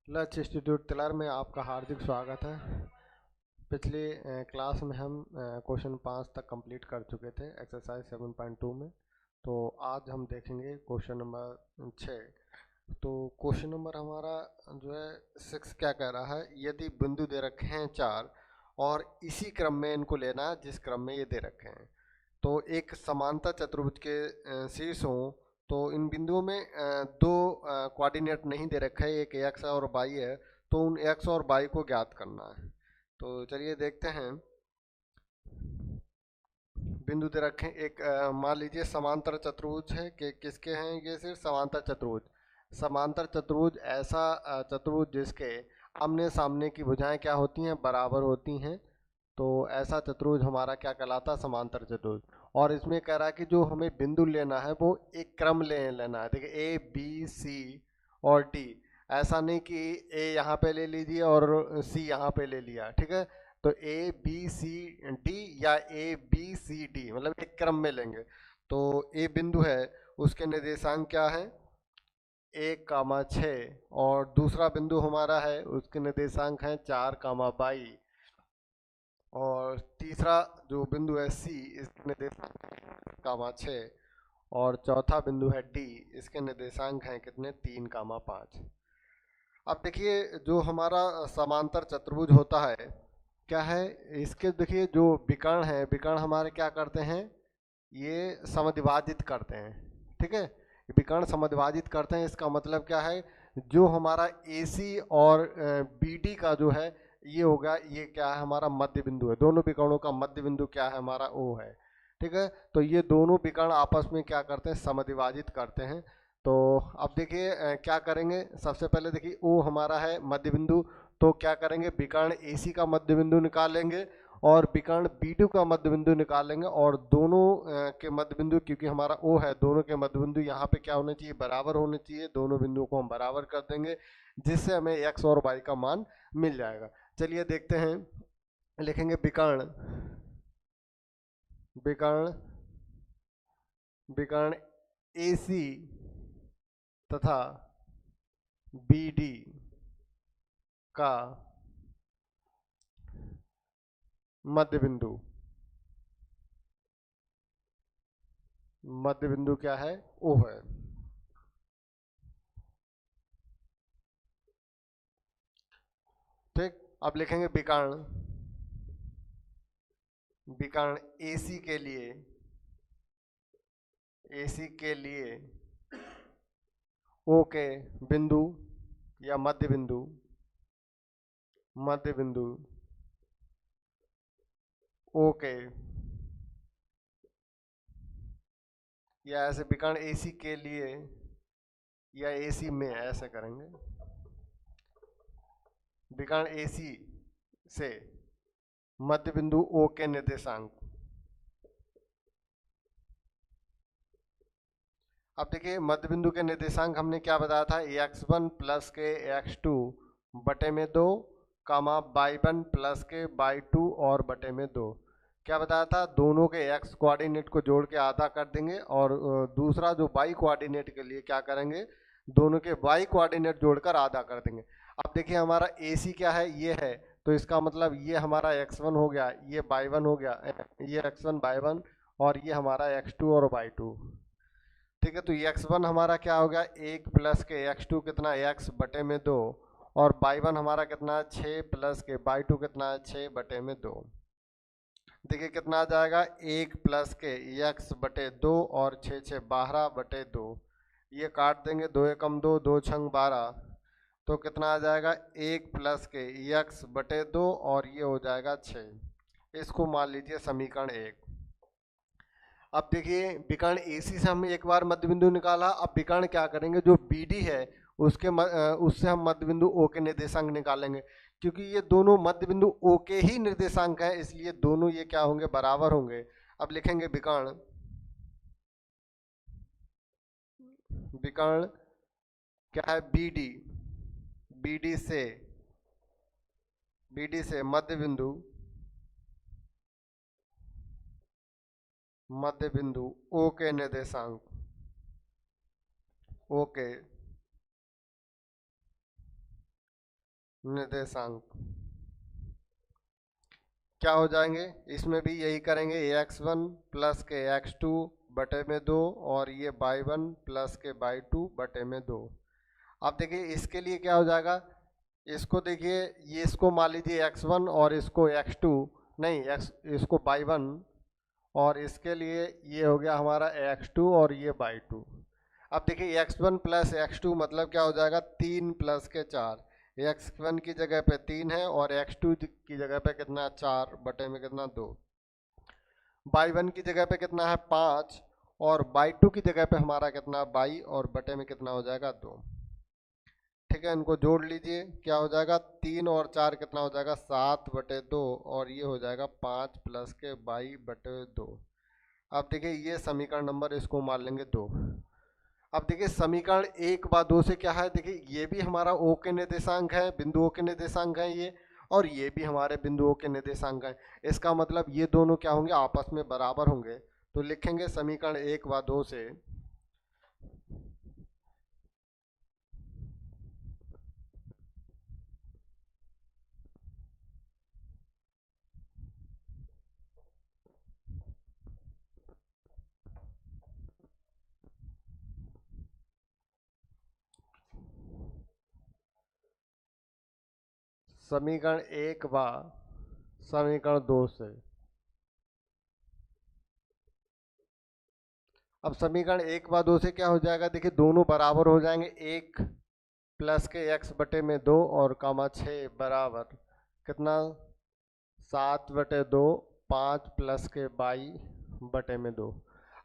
लक्ष्य इंस्टीट्यूट तिलार में आपका हार्दिक स्वागत है। पिछले क्लास में हम क्वेश्चन 5 तक कंप्लीट कर चुके थे एक्सरसाइज 7.2 में। तो आज हम देखेंगे क्वेश्चन नंबर 6। तो क्वेश्चन नंबर हमारा जो है 6 क्या कह रहा है, यदि बिंदु दे रखे हैं 4 और इसी क्रम में इनको लेना है जिस क्रम में ये दे रखे हैं। तो एक समांतर चतुर्भुज के शीर्ष हों तो इन बिंदुओं में दो कोऑर्डिनेट नहीं दे रखा है, एक एक्स और वाई है। तो उन एक्स और वाई को ज्ञात करना है। तो चलिए देखते हैं। बिंदु दे रखे हैं, एक मान लीजिए समांतर चतुर्भुज है कि किसके हैं, ये सिर्फ समांतर चतुर्भुज। समांतर चतुर्भुज ऐसा चतुर्भुज जिसके आमने सामने की भुजाएं क्या होती हैं, बराबर होती हैं। तो ऐसा चतुर्भुज हमारा क्या कहलाता है, समांतर चतुर्भुज। और इसमें कह रहा है कि जो हमें बिंदु लेना है वो एक क्रम लेना है। देखिए ए बी सी और डी, ऐसा नहीं कि ए यहाँ पे ले लीजिए और सी यहाँ पे ले लिया, ठीक है। तो ए बी सी डी या ए बी सी डी मतलब एक क्रम में लेंगे। तो ए बिंदु है, उसके निर्देशांक क्या है, 1, 6। और दूसरा बिंदु हमारा है, उसके निर्देशांक हैं 4, 22। और तीसरा जो बिंदु है सी, इसके निर्देशांक 6। और चौथा बिंदु है डी, इसके निर्देशांक हैं कितने, 3, 5। अब देखिए जो हमारा समांतर चतुर्भुज होता है क्या है, इसके देखिए जो विकर्ण है, विकर्ण हमारे क्या करते हैं, ये समद्विभाजित करते हैं, ठीक है। विकर्ण समद्विभाजित करते हैं, इसका मतलब क्या है, जो हमारा AC और BD का जो है ये होगा, ये क्या है, हमारा मध्य बिंदु है। दोनों विकर्णों का मध्य बिंदु क्या है, हमारा O है, ठीक है। तो ये दोनों विकर्ण आपस में क्या करते हैं, समद्विभाजित करते हैं। तो अब देखिए क्या करेंगे, सबसे पहले देखिए O हमारा है मध्य बिंदु। तो क्या करेंगे, विकर्ण AC का मध्य बिंदु निकालेंगे और विकर्ण B2 का मध्य बिंदु निकालेंगे। और दोनों के मध्य बिंदु, क्योंकि हमारा O है, दोनों के मध्य बिंदु यहाँ पे क्या होने चाहिए, बराबर होने चाहिए। दोनों बिंदुओं को हम बराबर कर देंगे, जिससे हमें x और y का मान मिल जाएगा। चलिए देखते हैं, लिखेंगे विकर्ण विकर्ण विकर्ण AC तथा BD का मध्य बिंदु, मध्य बिंदु क्या है, O है। ठीक, अब लिखेंगे विकर्ण विकर्ण AC के लिए, AC के लिए O के बिंदु या मध्य बिंदु O के, या ऐसे विकर्ण AC के लिए या AC में, ऐसे करेंगे। विकर्ण AC से मध्य बिंदु O के निर्देशांक। अब देखिए मध्य बिंदु के निर्देशांक हमने क्या बताया था, x1 प्लस के x2 बटे में 2, y1 प्लस के y2 और बटे में 2। क्या बताया था, दोनों के x कोऑर्डिनेट को जोड़ के आधा कर देंगे और दूसरा जो y कोऑर्डिनेट के लिए क्या करेंगे, दोनों के y कोऑर्डिनेट जोड़कर आधा कर देंगे। अब देखिए हमारा AC क्या है, ये है। तो इसका मतलब ये हमारा x1 हो गया, ये y1 हो गया, ये x1 y1 और ये हमारा x2 और y2, ठीक है। तो x1 हमारा क्या हो गया, 1 प्लस के x2 कितना, x बटे में 2। और y1 हमारा कितना है, 6 प्लस के y2 कितना है, 6 बटे में 2। देखिए कितना आ जाएगा, 1 प्लस के x बटे 2 और 6 6 12 बटे 2। ये काट देंगे, 2 एकम 2, 2 छंग 12। तो कितना आ जाएगा, 1 प्लस के x बटे 2 और ये हो जाएगा 6। इसको मान लीजिए समीकरण 1। अब देखिए विकर्ण AC से हमने एक बार मध्य बिंदु निकाला। अब विकर्ण क्या करेंगे, जो BD है उसके उससे हम मध्य बिंदु O के निर्देशांक निकालेंगे। क्योंकि ये दोनों मध्य बिंदु O के ही निर्देशांक है, इसलिए दोनों ये क्या होंगे, बराबर होंगे। अब लिखेंगे विकर्ण विकर्ण क्या है, BD से मध्य बिंदु O के निर्देशांक, O के निर्देशांक क्या हो जाएंगे, इसमें भी यही करेंगे, ax1 प्लस के x2 बटे में 2 और ये y1 प्लस के y2 बटे में 2। अब देखिए इसके लिए क्या हो जाएगा, इसको देखिए, ये इसको मान लीजिए x1 और इसको x2 नहीं इसको y1 और इसके लिए ये हो गया हमारा x2 और ये y2। अब देखिए x1 प्लस x2 मतलब क्या हो जाएगा, 3 प्लस के 4, x1 की जगह पे 3 है और x2 की जगह पे कितना, 4 बटे में कितना, 2। y1 की जगह पे कितना है, 5 और y2 की जगह पे हमारा कितना, y और बटे में कितना हो जाएगा, 2। ठीक है, इनको जोड़ लीजिए, क्या हो जाएगा, 3 और 4 कितना हो जाएगा, 7 बटे 2 और ये हो जाएगा 5 प्लस के y बटे 2। अब देखिए ये समीकरण नंबर, इसको मान लेंगे 2। अब देखिए समीकरण 1 व 2 से क्या है, देखिए ये भी हमारा ओ के निर्देशांक है, बिंदुओं के निर्देशांक है ये, और ये भी हमारे बिंदुओं के निर्देशांक हैं। इसका मतलब ये दोनों क्या होंगे, आपस में बराबर होंगे। तो लिखेंगे समीकरण 1 व 2 से समीकरण 1 व समीकरण 2 से। अब समीकरण 1 व 2 से क्या हो जाएगा, देखिए दोनों बराबर हो जाएंगे, 1 प्लस के x बटे में 2 और कामा 6 बराबर कितना, 7 बटे 2, 5 प्लस के y बटे में 2।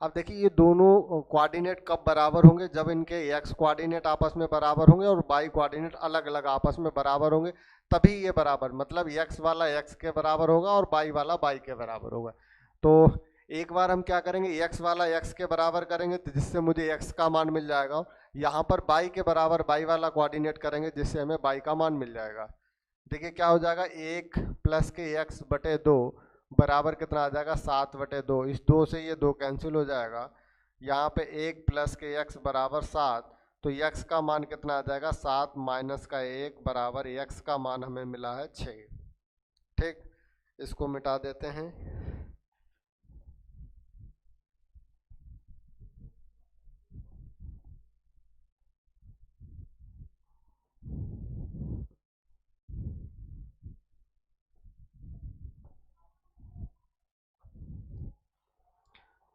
अब देखिए ये दोनों कोऑर्डिनेट कब बराबर होंगे, जब इनके x कोऑर्डिनेट आपस में बराबर होंगे और y कोऑर्डिनेट अलग अलग आपस में बराबर होंगे, तभी ये बराबर, मतलब x वाला x के बराबर होगा और y वाला y के बराबर होगा। तो एक बार हम क्या करेंगे, x वाला x के बराबर करेंगे तो जिससे मुझे x का मान मिल जाएगा, यहाँ पर y के बराबर y वाला कोऑर्डिनेट करेंगे जिससे हमें y का मान मिल जाएगा। देखिए क्या हो जाएगा, 1 प्लस के x बटे 2 बराबर कितना आ जाएगा, 7 बटे 2। इस 2 से ये 2 कैंसिल हो जाएगा, यहाँ पे 1 प्लस के x बराबर 7, तो x का मान कितना आ जाएगा, 7 माइनस का 1 बराबर x का मान हमें मिला है 6। ठीक, इसको मिटा देते हैं।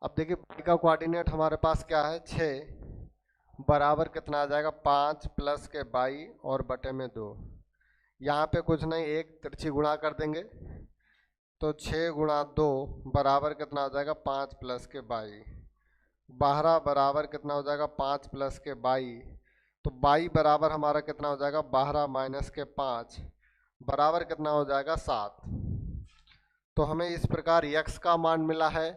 अब देखिए y का कोऑर्डिनेट हमारे पास क्या है, 6 बराबर कितना आ जाएगा, 5 प्लस के 22 और बटे में 2। यहाँ पे कुछ नहीं, एक तिरछी गुणा कर देंगे तो 6 गुणा 2 बराबर कितना हो जाएगा, 5 प्लस के 22। 12 बराबर कितना हो जाएगा, 5 प्लस के 22। तो 22 बराबर हमारा कितना हो जाएगा, 12 माइनस के 5 बराबर कितना हो जाएगा, 7। तो हमें इस प्रकार x का मान मिला है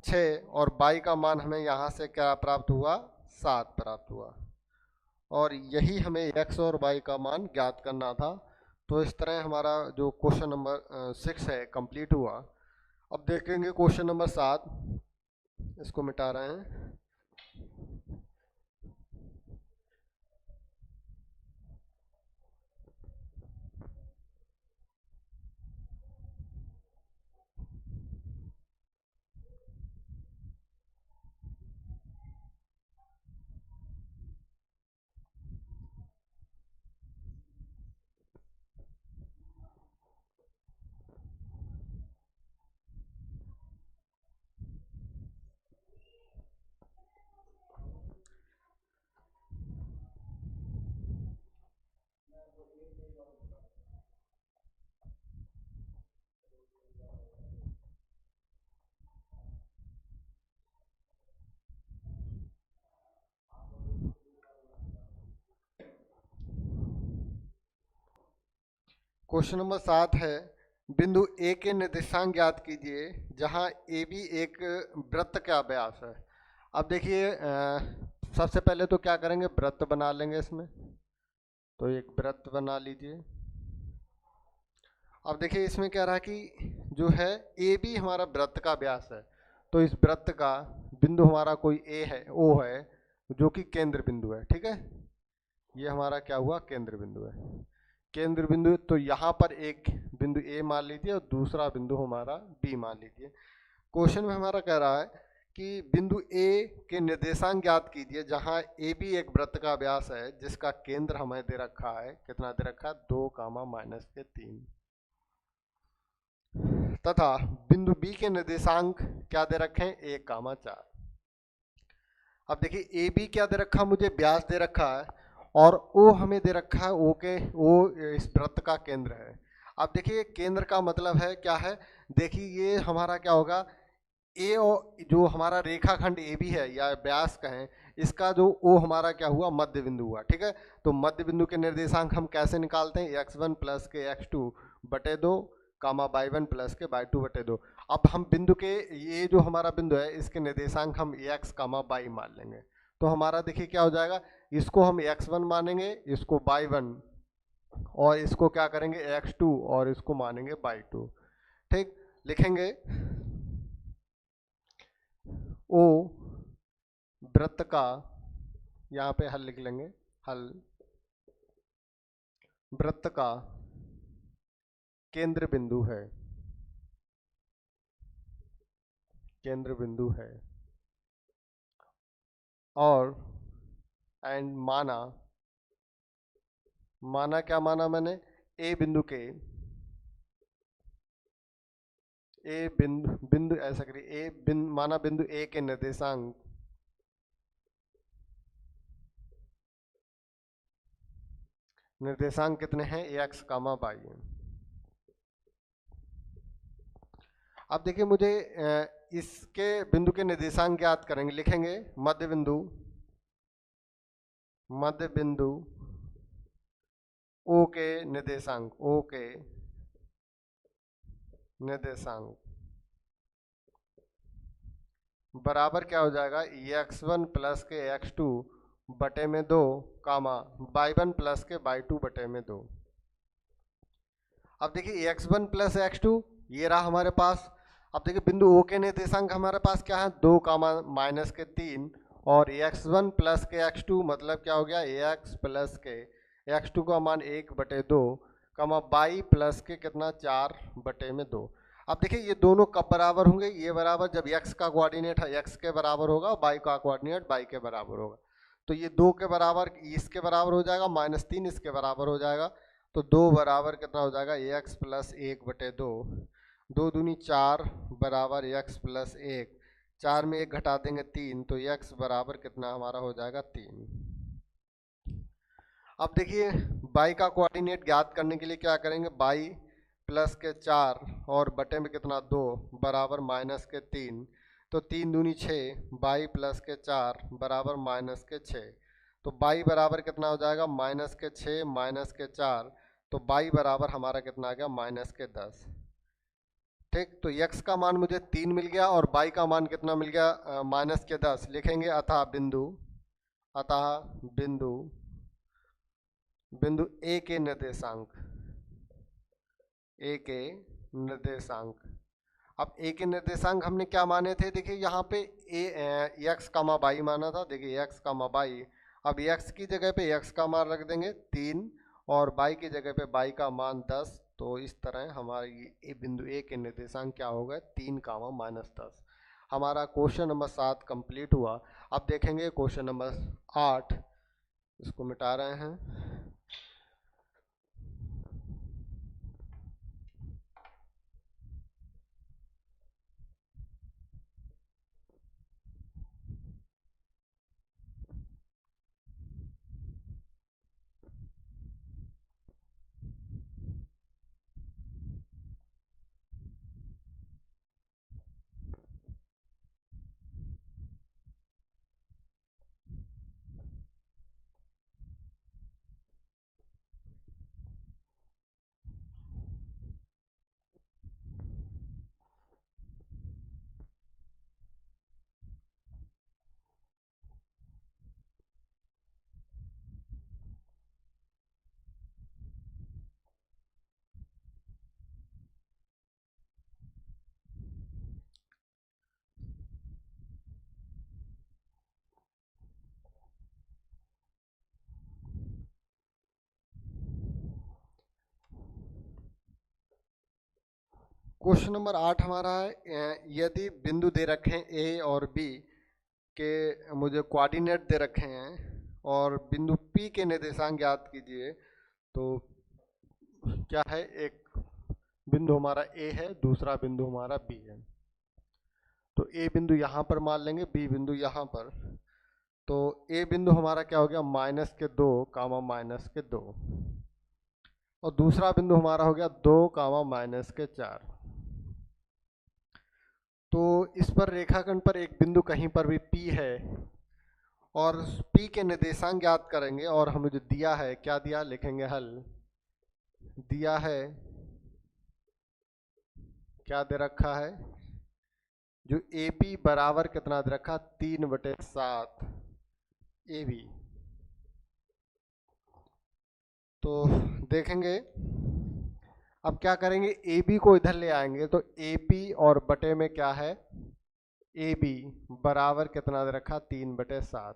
6 और y का मान हमें यहाँ से क्या प्राप्त हुआ, 7 प्राप्त हुआ। और यही हमें x और y का मान ज्ञात करना था। तो इस तरह हमारा जो क्वेश्चन नंबर 6 है कंप्लीट हुआ। अब देखेंगे क्वेश्चन नंबर 7, इसको मिटा रहे हैं। क्वेश्चन नंबर 7 है, बिंदु ए के निर्देशांक ज्ञात कीजिए जहां ए बी एक वृत्त का व्यास है। अब देखिए सबसे पहले तो क्या करेंगे, वृत्त बना लेंगे इसमें। तो एक वृत्त बना लीजिए। अब देखिए इसमें क्या रहा कि जो है ए बी हमारा वृत्त का व्यास है, तो इस वृत्त का बिंदु हमारा कोई ए है, ओ है, जो कि केंद्र बिंदु है। ठीक है, ये हमारा क्या हुआ, केंद्र बिंदु है। केंद्र बिंदु, तो यहाँ पर एक बिंदु ए मान लीजिए और दूसरा बिंदु हमारा बी मान लीजिए। क्वेश्चन में हमारा कह रहा है कि बिंदु ए के निर्देशांक ज्ञात कीजिए जहां ए बी एक वृत्त का व्यास है जिसका केंद्र हमें दे रखा है, कितना दे रखा है, 2 कामा माइनस के 3, तथा बिंदु बी के निर्देशांक क्या दे रखे हैं, 1 कामा 4। अब देखिए ए बी क्या दे रखा है, मुझे व्यास दे रखा है और ओ हमें दे रखा है ओ के, ओ इस वृत्त का केंद्र है। अब देखिए केंद्र का मतलब है क्या है, देखिए ये हमारा क्या होगा, ए और जो हमारा रेखाखंड ए बी है या व्यास कहें, इसका जो ओ हमारा क्या हुआ, मध्य बिंदु हुआ। ठीक है, तो मध्य बिंदु के निर्देशांक हम कैसे निकालते हैं, x1 प्लस के x2 बटे 2 कामा y1 प्लस के y2 बटे 2। अब हम बिंदु के, ये जो हमारा बिंदु है इसके निर्देशांक हम x कामा y मान लेंगे। तो हमारा देखिए क्या हो जाएगा, इसको हम x1 मानेंगे, इसको y1, और इसको क्या करेंगे x2 और इसको मानेंगे y2। ठीक, लिखेंगे ओ वृत्त का, यहाँ पे हल लिख लेंगे, हल वृत्त का केंद्र बिंदु है, केंद्र बिंदु है, और एंड माना, माना क्या माना मैंने, ए बिंदु के, ए बिंदु, बिंदु ऐसा करिए, ए बिंदु माना, बिंदु ए के निर्देशांक निर्देशांक कितने हैं, एक्स कामा वाई। अब देखिए मुझे इसके बिंदु के निर्देशांक ज्ञात करेंगे, लिखेंगे मध्य बिंदु, मध्य बिंदु ओ के निर्देशांक, ओ के निर्देशांक बराबर क्या हो जाएगा, x1 प्लस के x2 बटे में 2 कामा y1 प्लस के y2 बटे में 2। अब देखिए x1 प्लस x2 ये रहा हमारे पास। अब देखिए बिंदु O के निर्देशांक हमारे पास क्या है, 2 कामा माइनस के 3, और x1 प्लस के x2 मतलब क्या हो गया, x प्लस के x2 का मान 1 बटे 2 कामा y प्लस के कितना, 4 बटे में 2। अब देखिए ये दोनों कब बराबर होंगे, ये बराबर जब x का कोऑर्डिनेट x के बराबर होगा, y का कोऑर्डिनेट y के बराबर होगा। तो ये 2 के बराबर इसके बराबर हो जाएगा, -3 इसके बराबर हो जाएगा। तो 2 बराबर कितना हो जाएगा, x प्लस 1 बटे 2, 2 दूनी 4 बराबर x प्लस 1, 4 में 1 घटा देंगे 3, तो x बराबर कितना हमारा हो जाएगा, 3। अब देखिए y का कोऑर्डिनेट ज्ञात करने के लिए क्या करेंगे, y प्लस के 4 और बटे में कितना 2 बराबर माइनस के 3, तो 3 दूनी 6, y प्लस के 4 बराबर माइनस के 6, तो y बराबर कितना हो जाएगा, माइनस के 6 माइनस के 4, तो y बराबर हमारा कितना आ गया, माइनस के 10। ठीक, तो x का मान मुझे 3 मिल गया और y का मान कितना मिल गया, माइनस के 10। लिखेंगे अतः बिंदु, अतः बिंदु, बिंदु ए के निर्देशांक, ए के निर्देशांक। अब ए के निर्देशांक हमने क्या माने थे, देखिए यहाँ पे एक्स कामा बाई माना था, देखिए एक्स कामा बाई। अब एक्स की जगह पे एक्स का मान रख देंगे 3 और बाई की जगह पे बाई का मान 10। तो इस तरह हमारी बिंदु ए के निर्देशांक क्या होगा, 3 कामा माइनस 10। हमारा क्वेश्चन नंबर 7 कंप्लीट हुआ। अब देखेंगे क्वेश्चन नंबर 8, इसको मिटा रहे हैं। क्वेश्चन नंबर 8 हमारा है यदि बिंदु दे रखे हैं ए और बी के, मुझे कोऑर्डिनेट दे रखे हैं और बिंदु पी के निर्देशांक ज्ञात कीजिए। तो क्या है, एक बिंदु हमारा ए है, दूसरा बिंदु हमारा बी है। तो ए बिंदु यहाँ पर मान लेंगे, बी बिंदु यहाँ पर। तो ए बिंदु हमारा क्या हो गया, -2 कामा -2, और दूसरा बिंदु हमारा हो गया 2 कामा -4। तो इस पर रेखाखंड पर एक बिंदु कहीं पर भी P है और P के निर्देशांक ज्ञात करेंगे। और हमें जो दिया है, क्या दिया, लिखेंगे हल। दिया है, क्या दे रखा है, जो AB बराबर कितना दे रखा, 3/7 AB। तो देखेंगे अब क्या करेंगे, AB को इधर ले आएंगे तो AP और बटे में क्या है, AB बराबर कितना दे रखा, 3/7।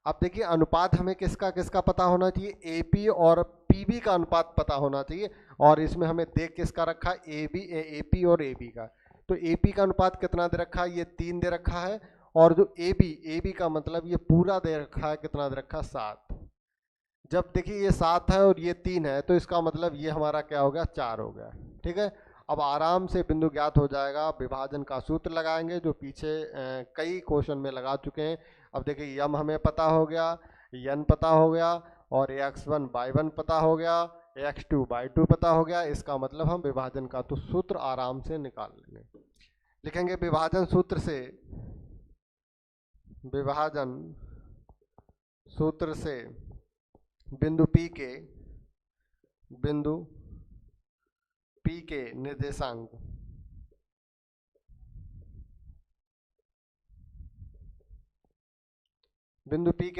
अब देखिए अनुपात हमें किसका किसका पता होना चाहिए, AP और PB का अनुपात पता होना चाहिए। और इसमें हमें देख किसका रखा, AP और AB का। तो AP का अनुपात कितना दे रखा है, ये 3 दे रखा है। और जो AB का मतलब ये पूरा दे रखा है, कितना दे रखा, 7। जब देखिए ये 7 है और ये 3 है, तो इसका मतलब ये हमारा क्या हो गया, 4 हो गया। ठीक है, अब आराम से बिंदु ज्ञात हो जाएगा। विभाजन का सूत्र लगाएंगे, जो पीछे कई क्वेश्चन में लगा चुके हैं। अब देखिए यम हमें पता हो गया, यन पता हो गया, और x1 y1 पता हो गया, x2 y2 पता हो गया। इसका मतलब हम विभाजन का तो सूत्र आराम से निकाल लेंगे। लिखेंगे विभाजन सूत्र से, विभाजन सूत्र से बिंदु P के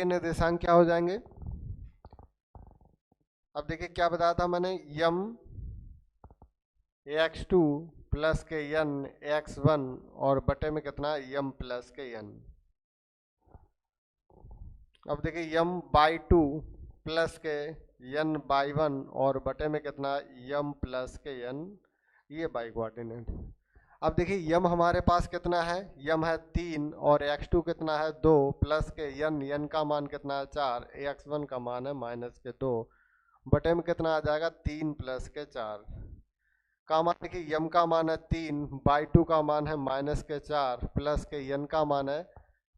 निर्देशांक क्या हो जाएंगे। अब देखिए क्या बताया था मैंने, यम x2 प्लस के n x1 और बटे में कितना, यम प्लस के n। अब देखिए यम y2 प्लस के n y1 और बटे में कितना, यम प्लस के n, ये बाई कोऑर्डिनेट। अब देखिए यम हमारे पास कितना है, यम है 3 और x2 कितना है 2 प्लस के n का मान कितना है 4, x1 का मान है -2 बटे में कितना आ जाएगा 3 प्लस के 4 का मान। देखिए यम का मान है 3, y2 का मान है -4 प्लस के n का मान है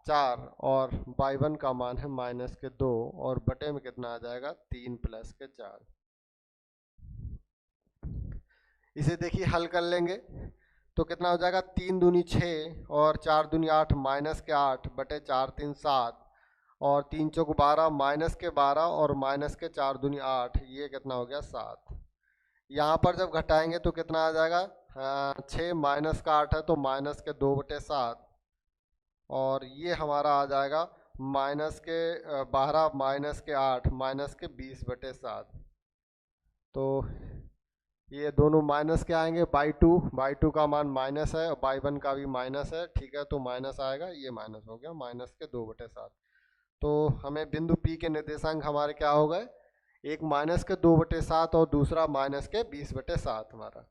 4 और y1 का मान है -2 और बटे में कितना आ जाएगा 3 प्लस के 4। इसे देखिए हल कर लेंगे तो कितना हो जाएगा, 3 दूनी 6 और 4 दूनी 8 -8 बटे 4 3 7 और 3 चौक 12 -12 और -4 दूनी 8, ये कितना हो गया 7। यहाँ पर जब घटाएंगे तो कितना आ जाएगा, 6 -8 है तो -2/7 और ये हमारा आ जाएगा -12 -8 -20/7। तो ये दोनों माइनस के आएंगे, y2 का मान माइनस है और y1 का भी माइनस है। ठीक है, तो माइनस आएगा, ये माइनस हो गया, -2/7। तो हमें बिंदु P के निर्देशांक हमारे क्या हो गए, एक -2/7 और दूसरा -20/7 हमारा।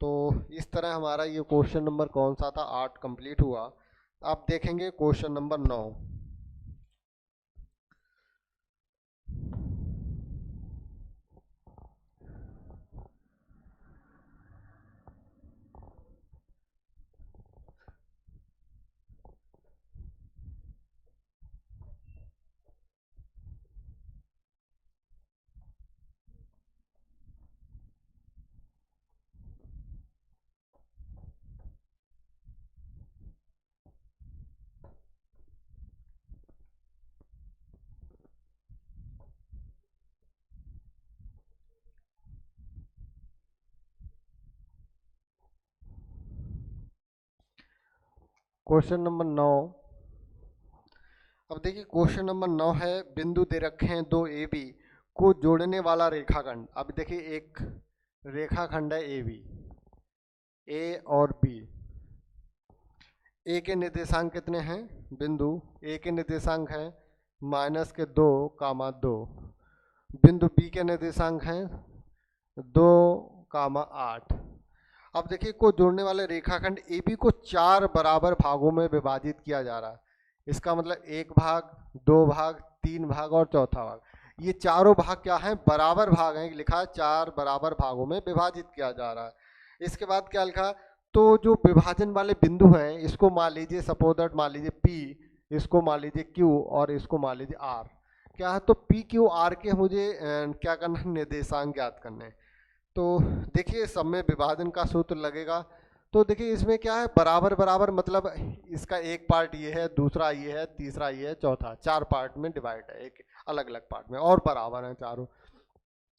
तो इस तरह हमारा ये क्वेश्चन नंबर कौन सा था, 8 कंप्लीट हुआ। अब देखेंगे क्वेश्चन नंबर 9। Question number 9। अब देखिए क्वेश्चन नंबर 9 है, बिंदु दे रखे हैं 2 AB को जोड़ने वाला रेखाखंड। अब देखिए एक रेखाखंड है AB, A और B। A के निर्देशांक कितने हैं, बिंदु A के निर्देशांक हैं -2, 2। बिंदु B के निर्देशांक हैं 2, 8। अब देखिए को जोड़ने वाले रेखाखंड AB को 4 बराबर भागों में विभाजित किया जा रहा है। इसका मतलब 1 भाग, 2 भाग, 3 भाग और चौथा भाग। ये चारों भाग क्या हैं? बराबर भाग हैं। लिखा है 4 बराबर भागों में विभाजित किया जा रहा है। इसके बाद क्या लिखा? तो जो विभाजन वाले बिंदु हैं इसको मान लीजिए, सपोज दैट मान लीजिए P, इसको मान लीजिए Q और इसको मान लीजिए R। क्या है? तो PQR के मुझे क्या करना है? निर्देशांक ज्ञात करने हैं। तो देखिए सब में विभाजन का सूत्र लगेगा। तो देखिए इसमें क्या है? बराबर बराबर मतलब इसका एक पार्ट ये है, दूसरा ये है, तीसरा ये है, चौथा, 4 पार्ट में डिवाइड है, एक अलग अलग पार्ट में, और बराबर हैं चारों।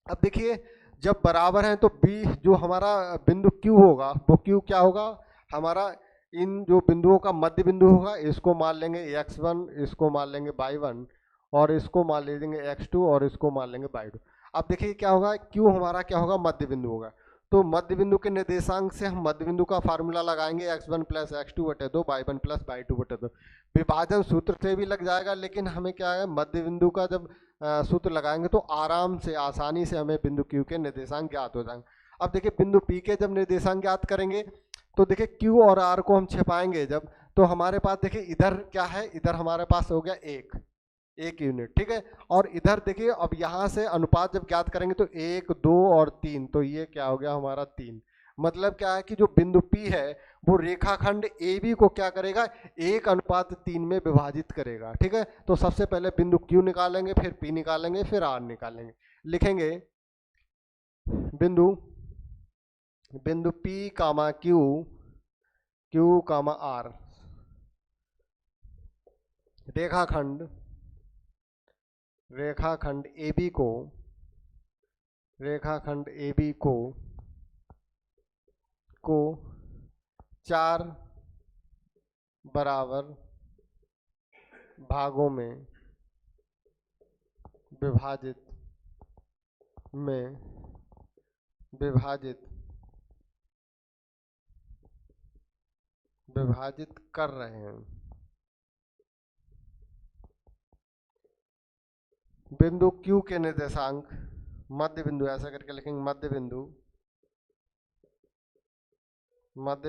अब देखिए जब बराबर हैं तो बी जो हमारा बिंदु Q होगा वो Q क्या होगा? हमारा इन जो बिंदुओं का मध्य बिंदु होगा। इसको मान लेंगे x1, इसको मान लेंगे y1 और इसको मान लेंगे x2 और इसको मान लेंगे y2। अब देखिए क्या होगा? Q हमारा क्या होगा? मध्य बिंदु होगा। तो मध्य बिंदु के निर्देशांक से हम मध्य बिंदु का फार्मूला लगाएंगे, x1 प्लस x2 बटे 2, y1 प्लस y2 बटे 2। विभाजन सूत्र से भी लग जाएगा, लेकिन हमें क्या है? मध्य बिंदु का जब सूत्र लगाएंगे तो आराम से, आसानी से हमें बिंदु Q के निर्देशांक ज्ञात हो जाएंगे। अब देखिए बिंदु P के जब निर्देशांक ज्ञात करेंगे तो देखिए Q और R को हम छिपाएंगे जब, तो हमारे पास देखिए इधर क्या है? इधर हमारे पास हो गया एक यूनिट, ठीक है। और इधर देखिए अब यहाँ से अनुपात जब ज्ञात करेंगे तो 1, 2 और 3, तो ये क्या हो गया? हमारा 3। मतलब क्या है कि जो बिंदु P है वो रेखाखंड AB को क्या करेगा? 1:3 में विभाजित करेगा, ठीक है। तो सबसे पहले बिंदु Q निकालेंगे, फिर P निकालेंगे, फिर R निकालेंगे। लिखेंगे बिंदु P कामा Q कामा R रेखाखंड AB को 4 बराबर भागों में विभाजित कर रहे हैं। बिंदु Q के निर्देशांक, मध्य बिंदु ऐसा करके लिखेंगे, मध्य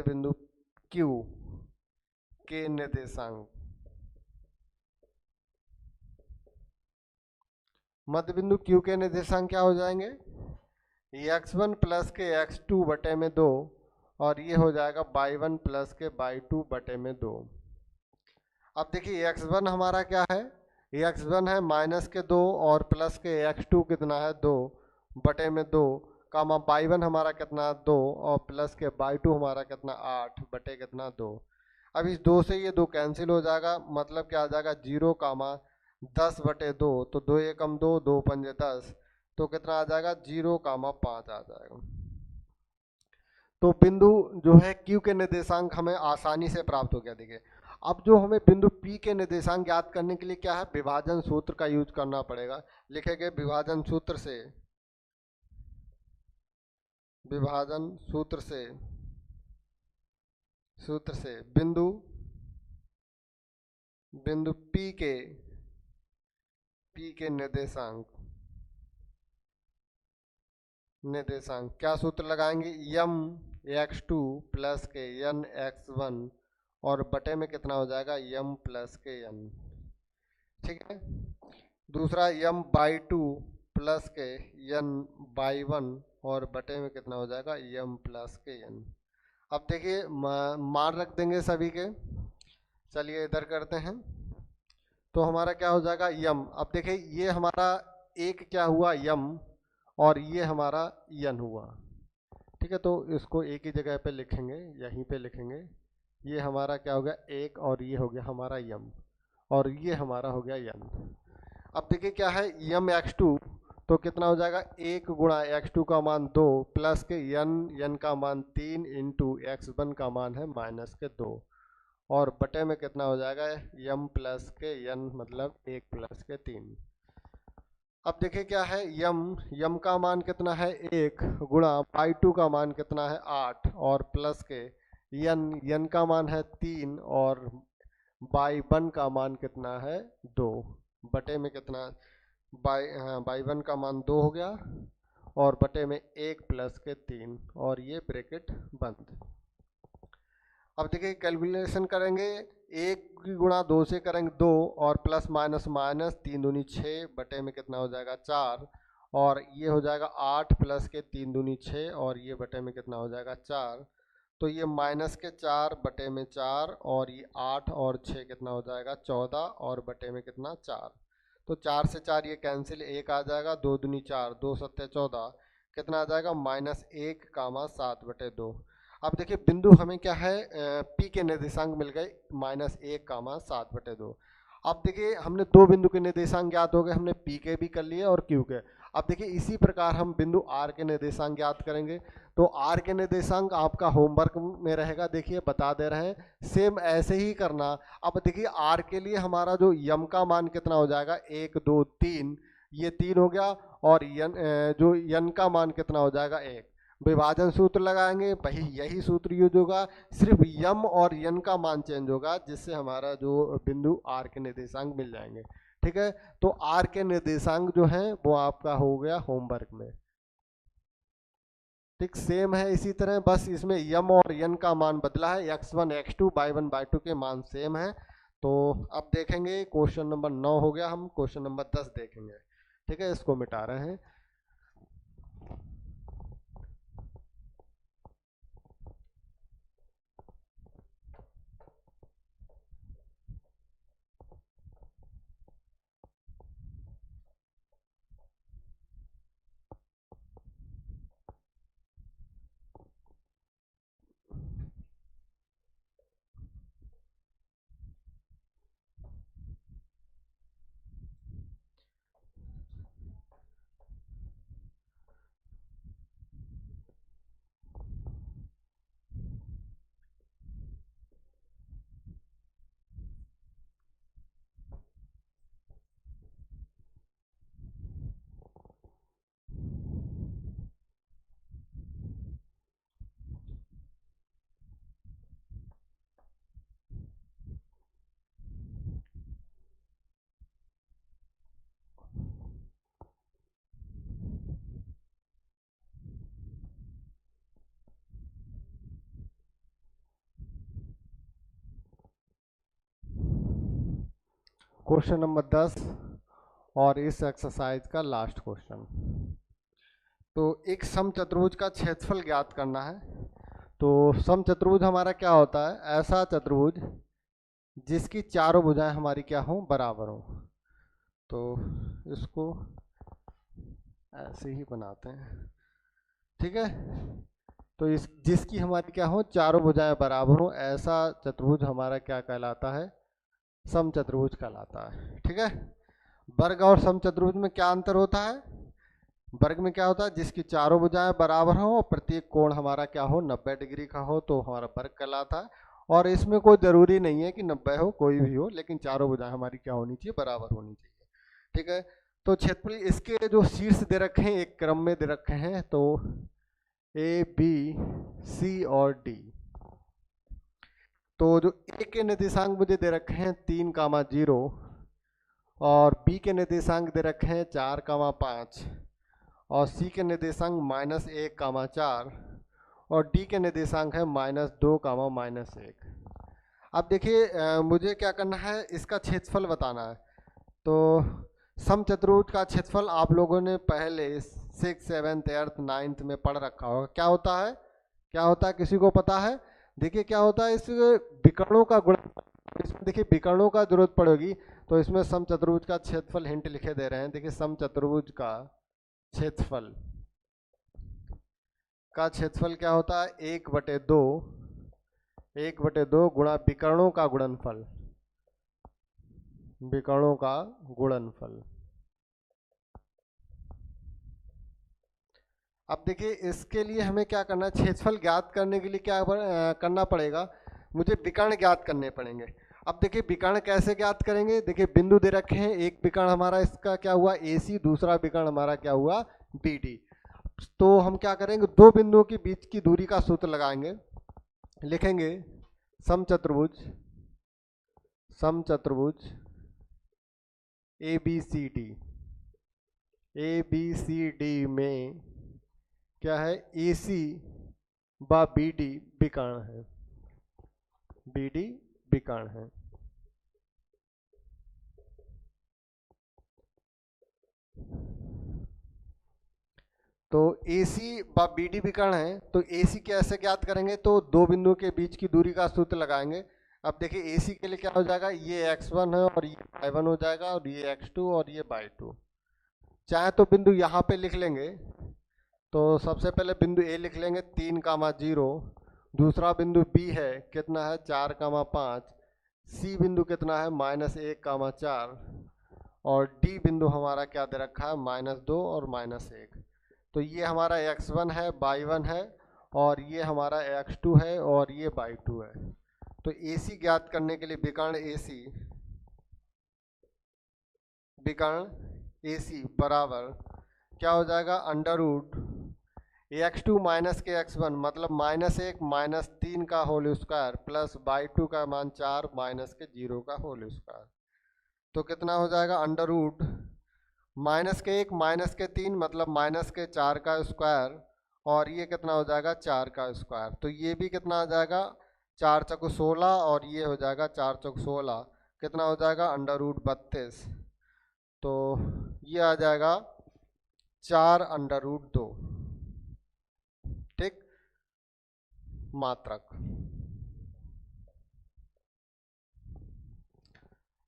बिंदु Q के निर्देशांक, मध्य बिंदु Q के निर्देशांक क्या हो जाएंगे? x1 प्लस के x2 बटे में 2 और ये हो जाएगा y1 प्लस के y2 बटे में 2। अब देखिए x1 हमारा क्या है? x1 है माइनस के 2 और प्लस के x2 कितना है? 2 बटे में 2, कामा y1 हमारा कितना? 2 और प्लस के y2 हमारा कितना? 8 बटे कितना? 2। अब इस 2 से ये 2 कैंसिल हो जाएगा, मतलब क्या आ जाएगा? 0 कामा 10 बटे 2, तो 2 एकम 2, 2 पंजे 10, तो कितना आ जाएगा? 0 कामा 5 आ जाएगा। तो बिंदु जो है Q के निर्देशांक हमें आसानी से प्राप्त हो गया। देखिए अब जो हमें बिंदु P के निर्देशांक ज्ञात करने के लिए क्या है? विभाजन सूत्र का यूज करना पड़ेगा। लिखेंगे विभाजन सूत्र से बिंदु P के निर्देशांक क्या सूत्र लगाएंगे? यम x2 प्लस के n x1 और बटे में कितना हो जाएगा? यम प्लस के n, ठीक है। दूसरा यम y2 प्लस के n y1 और बटे में कितना हो जाएगा? यम प्लस के n। अब देखिए मान रख देंगे सभी के। चलिए इधर करते हैं, तो हमारा क्या हो जाएगा? यम। अब देखिए ये हमारा एक क्या हुआ? यम, और ये हमारा n हुआ, ठीक है। तो इसको एक ही जगह पे लिखेंगे, यहीं पे लिखेंगे। ये हमारा क्या हो गया? एक, और ये हो गया हमारा यम, और ये हमारा हो गया n। अब देखिए क्या है? यम x2, तो कितना हो जाएगा? 1 गुणा x2 का मान 2 प्लस के n का मान 3 इंटू x1 का मान है माइनस के 2, और बटे में कितना हो जाएगा? यम प्लस के n मतलब 1 प्लस के 3। अब देखिए क्या है? यम का मान कितना है? 1 गुणा y2 का मान कितना है? 8 और प्लस के n का मान है 3 और y1 का मान कितना है? 2 बटे में कितना? y1 का मान 2 हो गया और बटे में 1 प्लस के 3 और ये ब्रैकेट बंद। अब देखिए कैलकुलेशन करेंगे, 1 की गुणा 2 से करेंगे 2 और प्लस माइनस माइनस 3 दूनी 6 बटे में कितना हो जाएगा 4 और ये हो जाएगा 8 प्लस के 3 दूनी 6 और ये बटे में कितना हो जाएगा 4। तो ये माइनस के 4 बटे में 4 और ये 8 और 6 कितना हो जाएगा 14 और बटे में कितना 4। तो 4 से 4 ये कैंसिल, 1 आ जाएगा, 2 दूनी 4, 2 सत्ते 14 कितना आ जाएगा -1, 7/2। अब देखिए बिंदु हमें क्या है, पी के निर्देशांक मिल गए -1, 7/2। अब देखिए हमने दो बिंदु के निर्देशांक ज्ञात हो गए, हमने पी के भी कर लिए और क्यू के। अब देखिए इसी प्रकार हम बिंदु आर के निर्देशांक ज्ञात करेंगे। तो आर के निर्देशांक आपका होमवर्क में रहेगा, देखिए बता दे रहे हैं, सेम ऐसे ही करना। अब देखिए आर के लिए हमारा जो यम का मान कितना हो जाएगा 1 2 3, ये 3 हो गया और जो यन का मान कितना हो जाएगा 1। विभाजन सूत्र लगाएंगे, वही यही सूत्र यूज होगा, सिर्फ यम और यन का मान चेंज होगा, जिससे हमारा जो बिंदु आर के निर्देशांक मिल जाएंगे। ठीक है, तो आर के निर्देशांक जो हैं वो आपका हो गया होमवर्क में। ठीक, सेम है इसी तरह, बस इसमें यम और यन का मान बदला है, x1 x2 y1 y2 के मान सेम है। तो अब देखेंगे क्वेश्चन नंबर 9 हो गया, हम क्वेश्चन नंबर 10 देखेंगे। ठीक है, इसको मिटा रहे हैं। क्वेश्चन नंबर 10 और इस एक्सरसाइज का लास्ट क्वेश्चन। तो एक समचतुर्भुज का क्षेत्रफल ज्ञात करना है। तो समचतुर्भुज हमारा क्या होता है, ऐसा चतुर्भुज जिसकी चारों भुजाएं हमारी क्या हो, बराबर हो। तो इसको ऐसे ही बनाते हैं। ठीक है, तो इस जिसकी हमारी क्या हो, चारों भुजाएं बराबर हो, ऐसा चतुर्भुज हमारा क्या कहलाता है, समचतुर्भुज कहलाता है। ठीक है, वर्ग और समचतुर्भुज में क्या अंतर होता है, वर्ग में क्या होता है, जिसकी चारों भुजाएं बराबर हो और प्रत्येक कोण हमारा क्या हो 90 डिग्री का हो, तो हमारा वर्ग कहलाता है। और इसमें कोई जरूरी नहीं है कि 90 हो, कोई भी हो, लेकिन चारों भुजाएं हमारी क्या होनी चाहिए, बराबर होनी चाहिए। ठीक है, तो क्षेत्रफल इसके जो शीर्ष दे रखे हैं एक क्रम में दे रखे हैं, तो ए बी सी और डी। तो जो ए के निर्देशांक मुझे दे रखे हैं 3,0 और बी के निर्देशांक दे रखे हैं 4,5 और सी के निर्देशांक -1,4 और डी के निर्देशांक है -2, -1। अब देखिए मुझे क्या करना है, इसका क्षेत्रफल बताना है। तो समचतुर्भुज का क्षेत्रफल आप लोगों ने पहले 6th 7th 8th 9th में पढ़ रखा होगा। क्या होता है, क्या होता है, किसी को पता है? देखिए क्या होता है, इस विकर्णों का गुण, इसमें देखिए विकर्णों का जरूरत पड़ेगी। तो इसमें समचतुर्भुज का क्षेत्रफल हिंट लिखे दे रहे हैं। देखिए समचतुर्भुज का क्षेत्रफल क्या होता है, 1/2 गुणा विकर्णों का गुणनफल, विकर्णों का गुणनफल। अब देखिए इसके लिए हमें क्या करना है, क्षेत्रफल ज्ञात करने के लिए क्या करना पड़ेगा, मुझे विकर्ण ज्ञात करने पड़ेंगे। अब देखिए विकर्ण कैसे ज्ञात करेंगे, देखिए बिंदु दे रखे हैं, एक विकर्ण हमारा इसका क्या हुआ AC, दूसरा विकर्ण हमारा क्या हुआ BD। तो हम क्या करेंगे, दो बिंदुओं के बीच की दूरी का सूत्र लगाएंगे, लिखेंगे समचतुर्भुज ABCD में क्या है, ए सी व बी डी विकर्ण है, बी डी विकर्ण है। तो AC व BD विकर्ण है, तो AC कैसे ज्ञात करेंगे, तो दो बिंदुओं के बीच की दूरी का सूत्र लगाएंगे। अब देखिए AC के लिए क्या हो जाएगा, ये x1 है और ये y1 हो जाएगा और ये x2 और ये y2। चाहे तो बिंदु यहाँ पे लिख लेंगे, तो सबसे पहले बिंदु A लिख लेंगे 3,0, दूसरा बिंदु B है कितना है 4,5, C बिंदु कितना है -1,4 और D बिंदु हमारा क्या दे रखा है -2 और -1। तो ये हमारा x1 है, y1 है और ये हमारा x2 है और ये y2 है। तो AC ज्ञात करने के लिए विकर्ण AC बराबर क्या हो जाएगा, अंडर रूट x2 माइनस के x1 मतलब -1 -3 का होल स्क्वायर प्लस y2 का मान 4 माइनस के 0 का होल स्क्वायर। तो कितना हो जाएगा, अंडर रूट -1 -3 मतलब -4 का स्क्वायर और ये कितना हो जाएगा 4 का स्क्वायर। तो ये भी कितना आ जाएगा 4 चौको 16 और ये हो जाएगा 4 चौको 16 कितना हो जाएगा अंडर रूट 32। तो ये आ जाएगा 4√2, ठीक, मात्रक।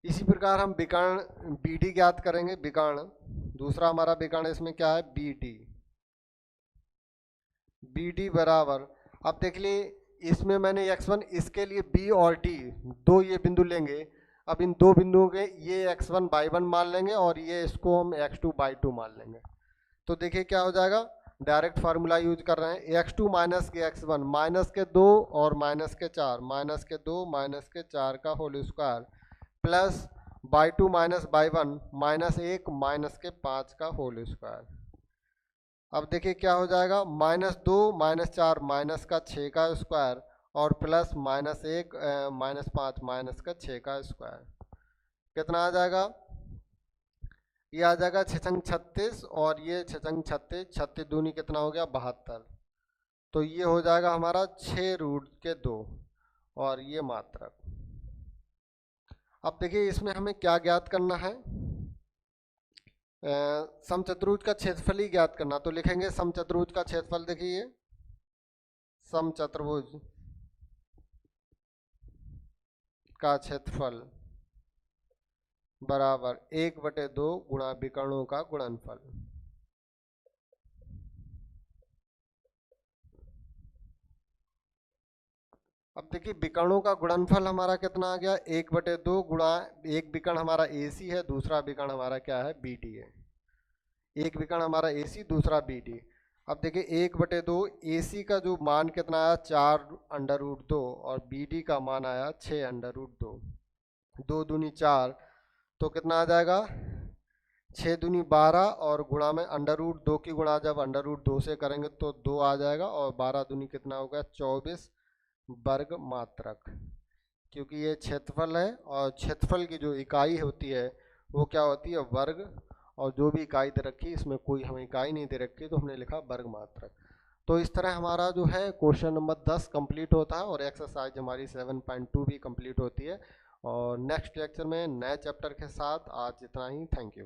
इसी प्रकार हम विकर्ण BD ज्ञात करेंगे। विकर्ण दूसरा हमारा विकर्ण इसमें क्या है, BD बराबर, अब देख लिए इसमें मैंने x1 इसके लिए B और D दो ये बिंदु लेंगे। अब इन दो बिंदुओं के ये x1 y1 मान लेंगे और ये इसको हम x2 y2 मान लेंगे। तो देखिए क्या हो जाएगा, डायरेक्ट फार्मूला यूज कर रहे हैं, x2 माइनस के x1 -2 और -4 -4 का whole square plus y2 minus y1 -1 -5 का होल स्क्वायर। अब देखिए क्या हो जाएगा, -2 -4 -6 का स्क्वायर और प्लस -1 -5 -6 का स्क्वायर कितना आ जाएगा, ये आ जाएगा 6 36 और ये 6 36 36 दूनी कितना हो गया 72। तो ये हो जाएगा हमारा 6√2 और ये मात्रक। अब देखिए इसमें हमें क्या ज्ञात करना है, समचतुर्भुज का क्षेत्रफल ही ज्ञात करना। तो लिखेंगे समचतुर्भुज का क्षेत्रफल, देखिए समचतुर्भुज का क्षेत्रफल बराबर 1/2 गुणा विकर्णों का गुणनफल। अब देखिए विकर्णों का गुणनफल हमारा कितना आ गया, 1/2 गुणा, एक विकर्ण हमारा AC है, दूसरा विकर्ण हमारा क्या है BD है। एक विकर्ण हमारा AC, दूसरा BD। अब देखिए 1/2 AC का जो मान कितना आया 4√2 और BD का मान आया 6√2, 2 दूनी 4 तो कितना आ जाएगा 6 दूनी 12 और गुणा में अंडर रूट 2 की गुणा जब अंडर रूट 2 से करेंगे तो 2 आ जाएगा और 12 दूनी कितना होगा 24 वर्ग मात्रक। क्योंकि ये क्षेत्रफल है और क्षेत्रफल की जो इकाई होती है वो क्या होती है वर्ग, और जो भी इकाई दे रखी इसमें कोई हमें इकाई नहीं दे रखी तो हमने लिखा वर्ग मात्रक। तो इस तरह हमारा जो है क्वेश्चन नंबर 10 कंप्लीट होता है और एक्सरसाइज हमारी 7.2 भी कंप्लीट होती है। और नेक्स्ट लेक्चर में नए चैप्टर के साथ आज इतना ही, थैंक यू।